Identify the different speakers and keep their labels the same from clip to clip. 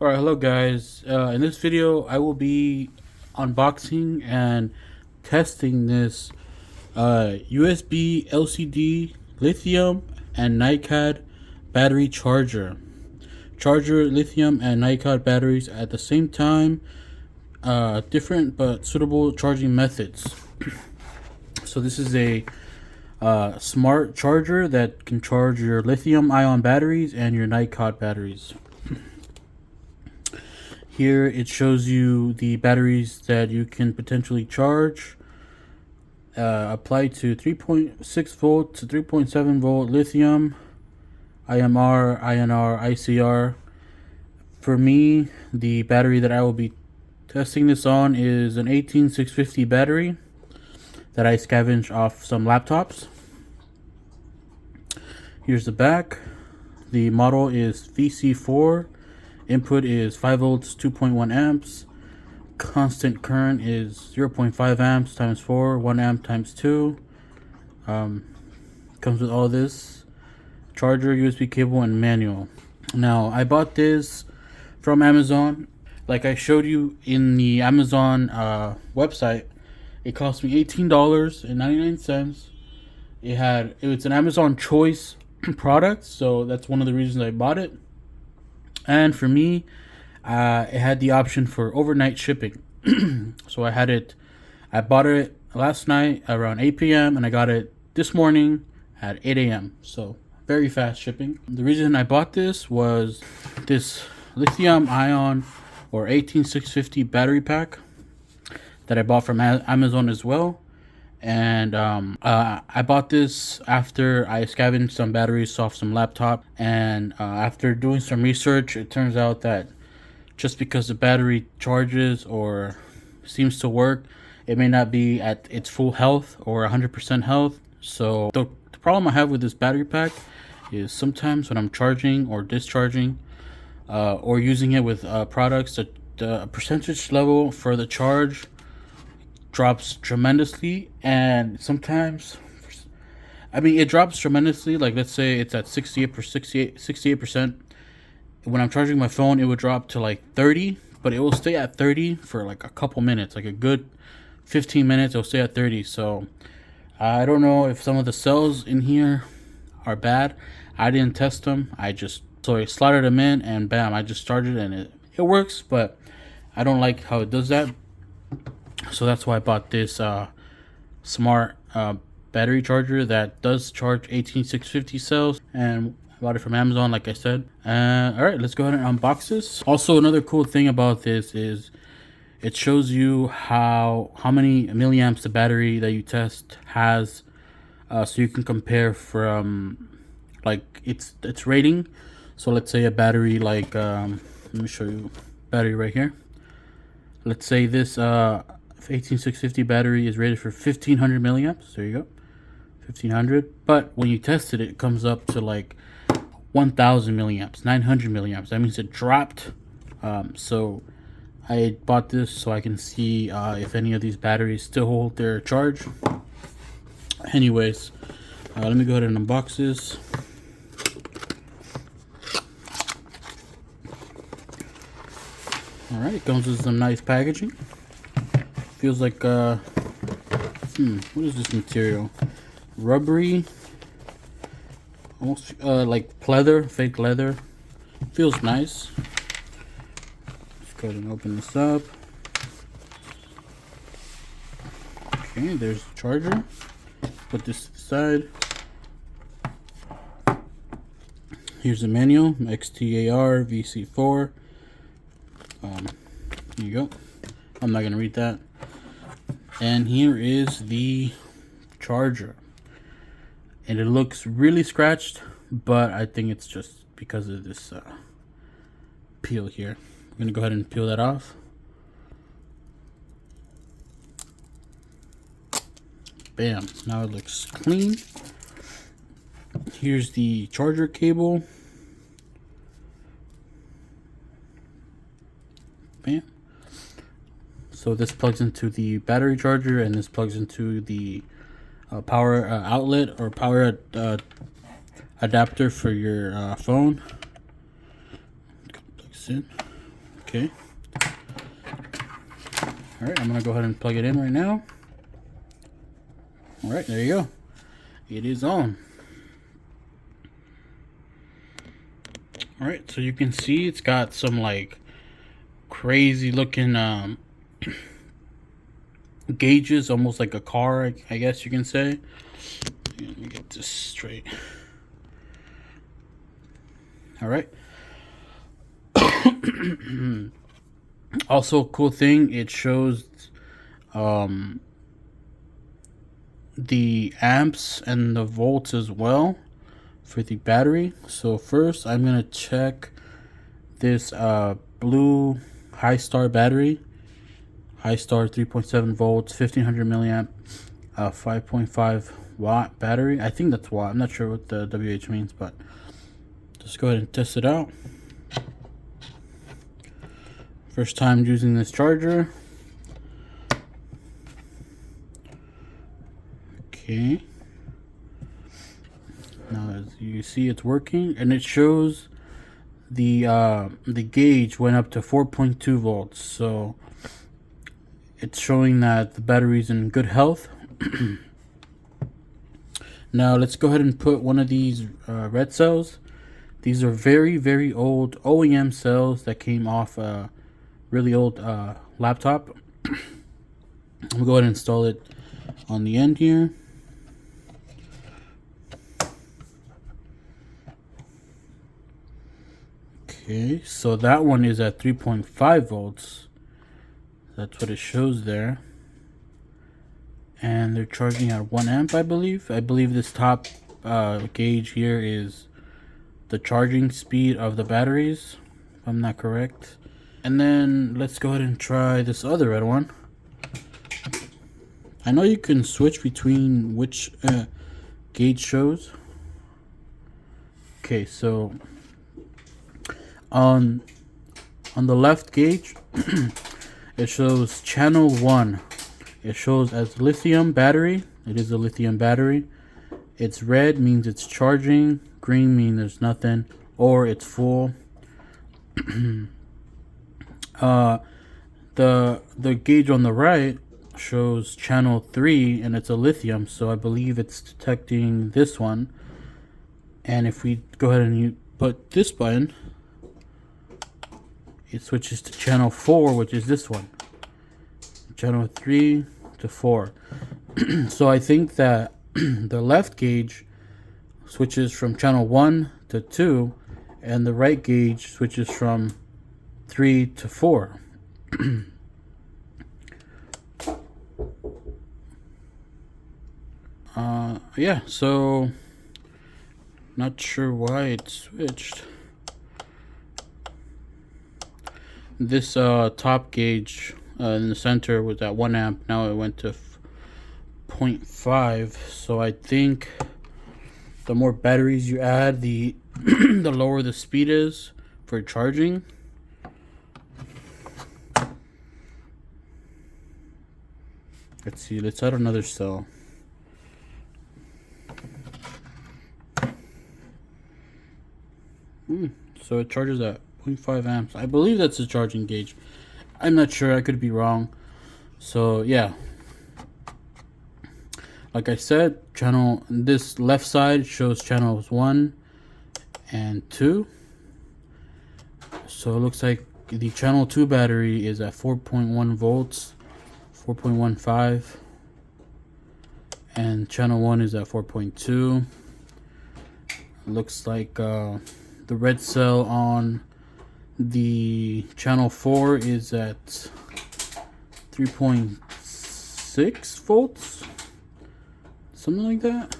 Speaker 1: Alright, hello guys. In this video, I will be unboxing and testing this USB LCD lithium and NiCad battery charger. Charger, lithium, and NiCad batteries at the same time. Different but suitable charging methods. So this is a smart charger that can charge your lithium-ion batteries and your NiCad batteries. Here it shows you the batteries that you can potentially charge. Apply to 3.6 volt to 3.7 volt lithium, IMR, INR, ICR. For me, the battery that I will be testing this on is an 18650 battery that I scavenged off some laptops. Here's the back. The model is VC4. Input is 5 volts, 2.1 amps. Constant current is 0.5 amps times 4, 1 amp times 2. Comes with all this. Charger, USB cable, and manual. Now, I bought this from Amazon. Like I showed you in the Amazon website, it cost me $18.99. It was an Amazon Choice product, so that's one of the reasons I bought it. And for me, it had the option for overnight shipping. So I bought it last night around 8 p.m. and I got it this morning at 8 a.m. So very fast shipping. The reason I bought this was this lithium ion or 18650 battery pack that I bought from Amazon as well. And I bought this after I scavenged some batteries off some laptop, and after doing some research, it turns out that just because the battery charges or seems to work, it may not be at its full health or 100% health. So the problem I have with this battery pack is sometimes when I'm charging or discharging or using it with products, the percentage level for the charge drops tremendously. And sometimes, it drops tremendously. Like, let's say it's at 68%. When I'm charging my phone, it would drop to like 30, but it will stay at 30 for like a couple minutes, like a good 15 minutes. It'll stay at 30. So I don't know if some of the cells in here are bad. I didn't test them. I slotted them in and bam, I just started and it works, but I don't like how it does that. So that's why I bought this smart battery charger that does charge 18650 cells, and I bought it from Amazon, like I said. All right, let's go ahead and unbox this. Also, another cool thing about this is it shows you how many milliamps the battery that you test has, so you can compare from like its rating. So let's say a battery like let me show you battery right here. Let's say this 18650 battery is rated for 1500 milliamps. There you go, 1500. But when you test it, it comes up to like 1000 milliamps, 900 milliamps. That means it dropped. So I bought this so I can see if any of these batteries still hold their charge. Anyways, let me go ahead and unbox this. All right, it comes with some nice packaging. Feels like what is this material? Rubbery, almost like pleather, fake leather. Feels nice. Let's go ahead and open this up. Okay, there's the charger. Put this to the side. Here's the manual, XTAR VC4. Here you go. I'm not gonna read that. And here is the charger, and it looks really scratched, but I think it's just because of this peel here. I'm gonna go ahead and peel that off. Bam, now it looks clean. Here's the charger cable. Bam. So this plugs into the battery charger, and this plugs into the power outlet or power adapter for your phone. Plugs in. Okay. All right, I'm gonna go ahead and plug it in right now. All right, there you go. It is on. All right, so you can see it's got some like crazy looking gauges, almost like a car, I guess you can say. Let me get this straight. All right. Also, a cool thing, it shows the amps and the volts as well for the battery. So first, I'm gonna check this blue XTAR battery. XTAR 3.7 volts, 1500 milliamp, 5.5 watt battery. I think that's watt. I'm not sure what the WH means, but just go ahead and test it out. First time using this charger. Okay. Now as you see, it's working, and it shows the gauge went up to 4.2 volts. So it's showing that the battery's in good health. Now let's go ahead and put one of these red cells. These are very, very old OEM cells that came off a really old laptop. I'm gonna go ahead and install it on the end here. Okay, so that one is at 3.5 volts. That's what it shows there. And they're charging at 1 amp, I believe. I believe this top gauge here is the charging speed of the batteries, if I'm not correct. And then let's go ahead and try this other red one. I know you can switch between which gauge shows. Okay, so on the left gauge, it shows channel 1. It shows as lithium battery. It is a lithium battery. It's red means it's charging. Green means there's nothing, or it's full. The gauge on the right shows channel 3, and it's a lithium, so I believe it's detecting this one. And if we go ahead and put this button, it switches to channel 4, which is this one. Channel 3 to 4. So I think that the left gauge switches from channel 1 to 2, and the right gauge switches from 3 to 4. Yeah, so not sure why it switched. This top gauge in the center was at 1 amp. Now it went to 0.5. So I think the more batteries you add, the the lower the speed is for charging. Let's see. Let's add another cell. So it charges at 0.5 amps. I believe that's the charging gauge. I'm not sure. I could be wrong. So yeah, like I said, this left side shows channels 1 and 2. So it looks like the channel 2 battery is at 4.1 volts, 4.15, and channel 1 is at 4.2. Looks like the red cell on the channel 4 is at 3.6 volts, something like that.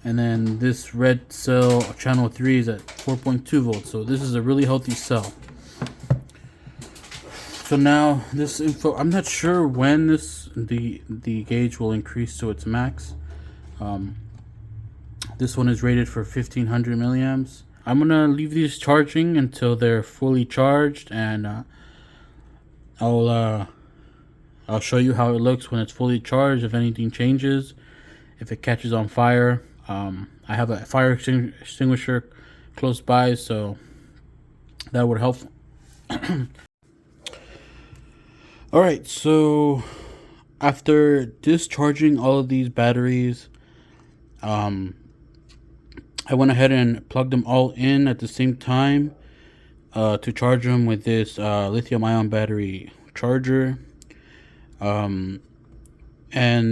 Speaker 1: And then this red cell, channel 3, is at 4.2 volts. So this is a really healthy cell. So now this info, I'm not sure when the gauge will increase to its max. This one is rated for 1500 milliamps. I'm gonna leave these charging until they're fully charged, and I'll show you how it looks when it's fully charged. If anything changes, if it catches on fire, I have a fire extinguisher close by, so that would help All right, so after discharging all of these batteries, I went ahead and plugged them all in at the same time to charge them with this lithium-ion battery charger. And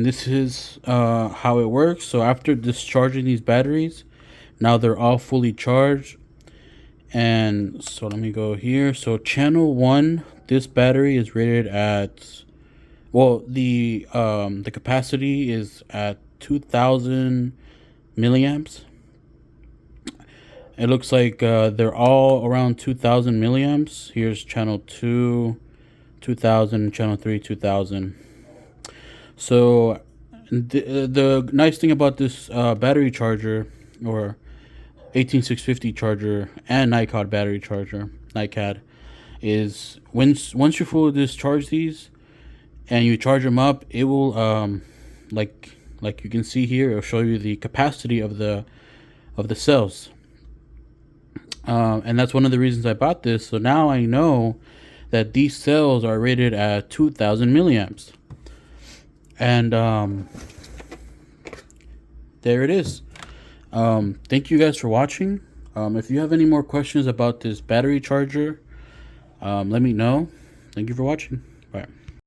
Speaker 1: this is how it works. So after discharging these batteries, now they're all fully charged. And so let me go here. So channel 1, this battery is rated at, well, the capacity is at 2000 milliamps. It looks like they're all around 2000 milliamps. Here's channel 2, 2000, channel 3, 2000. So the nice thing about this battery charger, or 18650 charger and NiCad battery charger, NiCad, is once you fully discharge these and you charge them up, it will like you can see here, it'll show you the capacity of the cells. And that's one of the reasons I bought this. So now I know that these cells are rated at 2000 milliamps. And there it is. Thank you guys for watching. If you have any more questions about this battery charger, let me know. Thank you for watching. Bye.